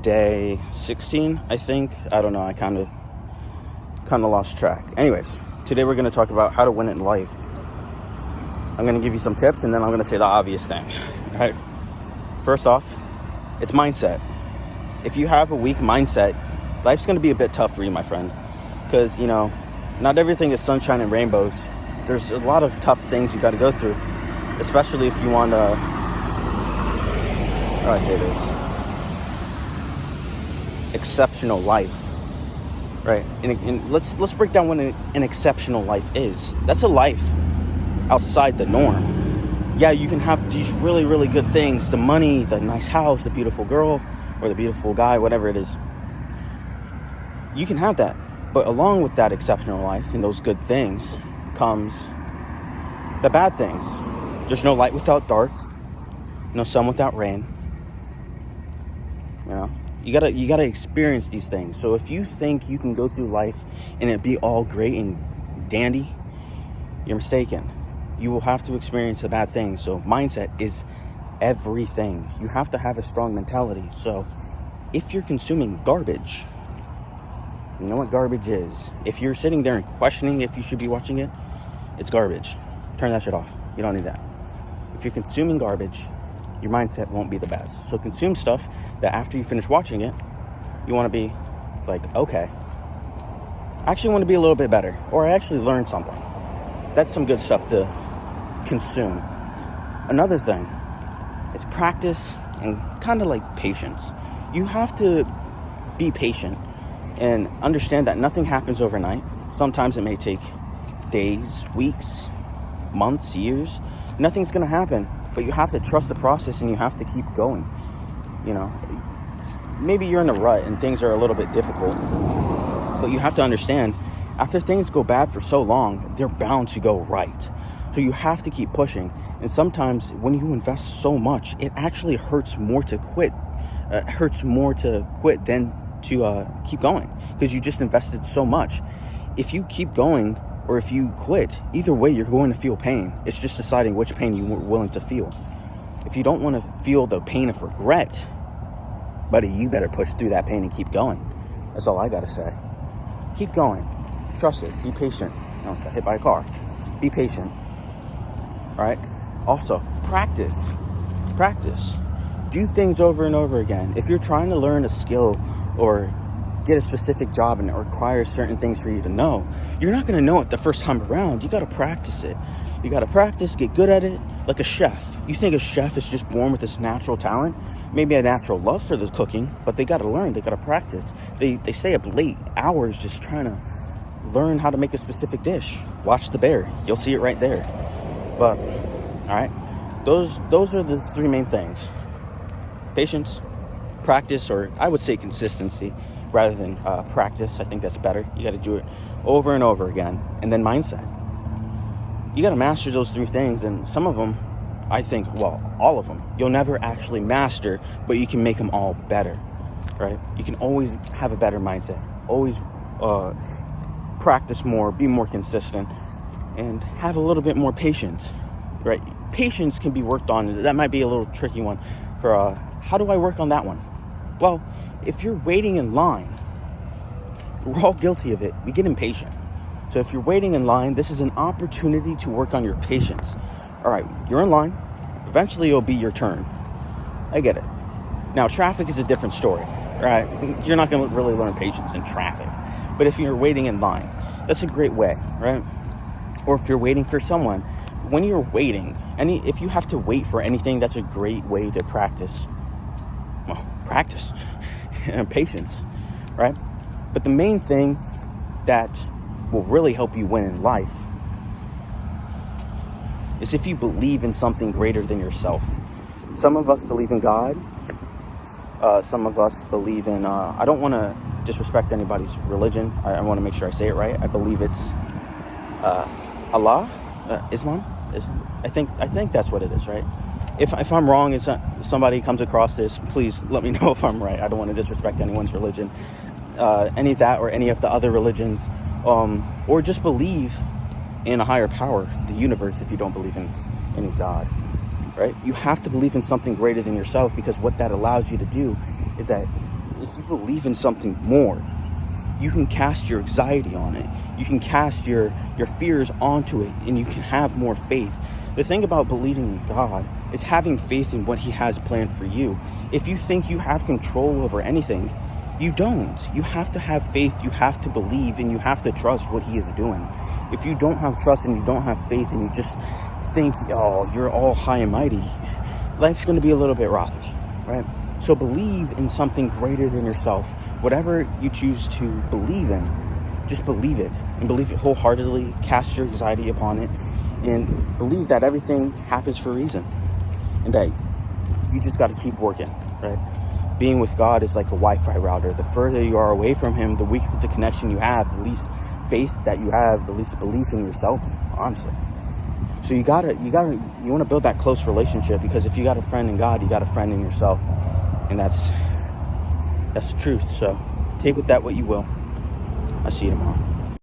day 16, I think. I don't know. I kind of lost track. Anyways, today we're going to talk about how to win in life. I'm going to give you some tips, and then I'm going to say the obvious thing. All right. First off, it's mindset. If you have a weak mindset, life's going to be a bit tough for you, my friend. Because, not everything is sunshine and rainbows. There's a lot of tough things you got to go through, especially if you want to, how do I say this? Exceptional life, right? And let's break down what an exceptional life is. That's a life outside the norm. Yeah, you can have these really, really good things, the money, the nice house, the beautiful girl, or the beautiful guy, whatever it is. You can have that. But along with that exceptional life and those good things comes the bad things. There's no light without dark, no sun without rain. You gotta experience these things. So if you think you can go through life and it be all great and dandy, you're mistaken. You will have to experience the bad things. So mindset is everything. You have to have a strong mentality. So if you're consuming garbage, you know what garbage is. If you're sitting there and questioning if you should be watching it, it's garbage. Turn that shit off. You don't need that. If you're consuming garbage, your mindset won't be the best. So consume stuff that after you finish watching it, you want to be like, okay, I actually want to be a little bit better, or I actually learned something. That's some good stuff to consume. Another thing is practice and kind of like patience. You have to be patient and understand that nothing happens overnight. Sometimes it may take days, weeks, months, years. Nothing's going to happen, but you have to trust the process and you have to keep going. Maybe you're in a rut and things are a little bit difficult, but you have to understand, after things go bad for so long, they're bound to go right. So you have to keep pushing. And sometimes when you invest so much, it actually hurts more to quit. Than to keep going, because you just invested so much. If you keep going or if you quit, either way you're going to feel pain. It's just deciding which pain you're willing to feel. If you don't want to feel the pain of regret, buddy, you better push through that pain and keep going. That's all I gotta say. Keep going. Trust it. Be patient. I almost got hit by a car. Be patient. All right? Also, practice. Do things over and over again. If you're trying to learn a skill or get a specific job and it requires certain things for you to know, you're not going to know it the first time around. You got to practice it. You got to practice, get good at it. Like a chef. You think a chef is just born with this natural talent? Maybe a natural love for the cooking, but they got to learn. They got to practice. They stay up late hours just trying to learn how to make a specific dish. Watch The Bear. You'll see it right there. But, all right, those are the three main things. Patience, practice, or I would say consistency rather than practice. I think that's better. You got to do it over and over again. And then mindset. You got to master those three things. And some of them, I think, all of them, you'll never actually master, but you can make them all better, right? You can always have a better mindset. Always practice more, be more consistent, and have a little bit more patience, right? Patience can be worked on. That might be a little tricky one for how do I work on that one? Well, if you're waiting in line, we're all guilty of it. We get impatient. So if you're waiting in line, this is an opportunity to work on your patience. All right, you're in line. Eventually, it'll be your turn. I get it. Now, traffic is a different story, right? You're not going to really learn patience in traffic. But if you're waiting in line, that's a great way, right? Or if you're waiting for someone, when you're waiting, if you have to wait for anything, that's a great way to practice. Well, practice and patience, right? But the main thing that will really help you win in life is if you believe in something greater than yourself. Some of us believe in God. Some of us believe in, I don't want to disrespect anybody's religion. I want to make sure I say it right. I believe it's Allah, Islam. I think that's what it is, right? If I'm wrong and somebody comes across this, please let me know if I'm right. I don't want to disrespect anyone's religion, any of that or any of the other religions, or just believe in a higher power, the universe, if you don't believe in any God, right? You have to believe in something greater than yourself, because what that allows you to do is that if you believe in something more, you can cast your anxiety on it. You can cast your fears onto it, and you can have more faith. The thing about believing in God is having faith in what he has planned for you. If you think you have control over anything, you don't. You have to have faith, you have to believe, and you have to trust what he is doing. If you don't have trust and you don't have faith and you just think, oh, you're all high and mighty, life's going to be a little bit rocky, right? So believe in something greater than yourself. Whatever you choose to believe in, just believe it, and believe it wholeheartedly. Cast your anxiety upon it, and believe that everything happens for a reason, and that you just got to keep working, right? Being with God is like a Wi-Fi router. The further you are away from him, the weaker the connection you have, the least faith that you have, the least belief in yourself, honestly. So you want to build that close relationship, because if you got a friend in God, you got a friend in yourself. And that's the truth. So take with that what you will. I'll see you tomorrow.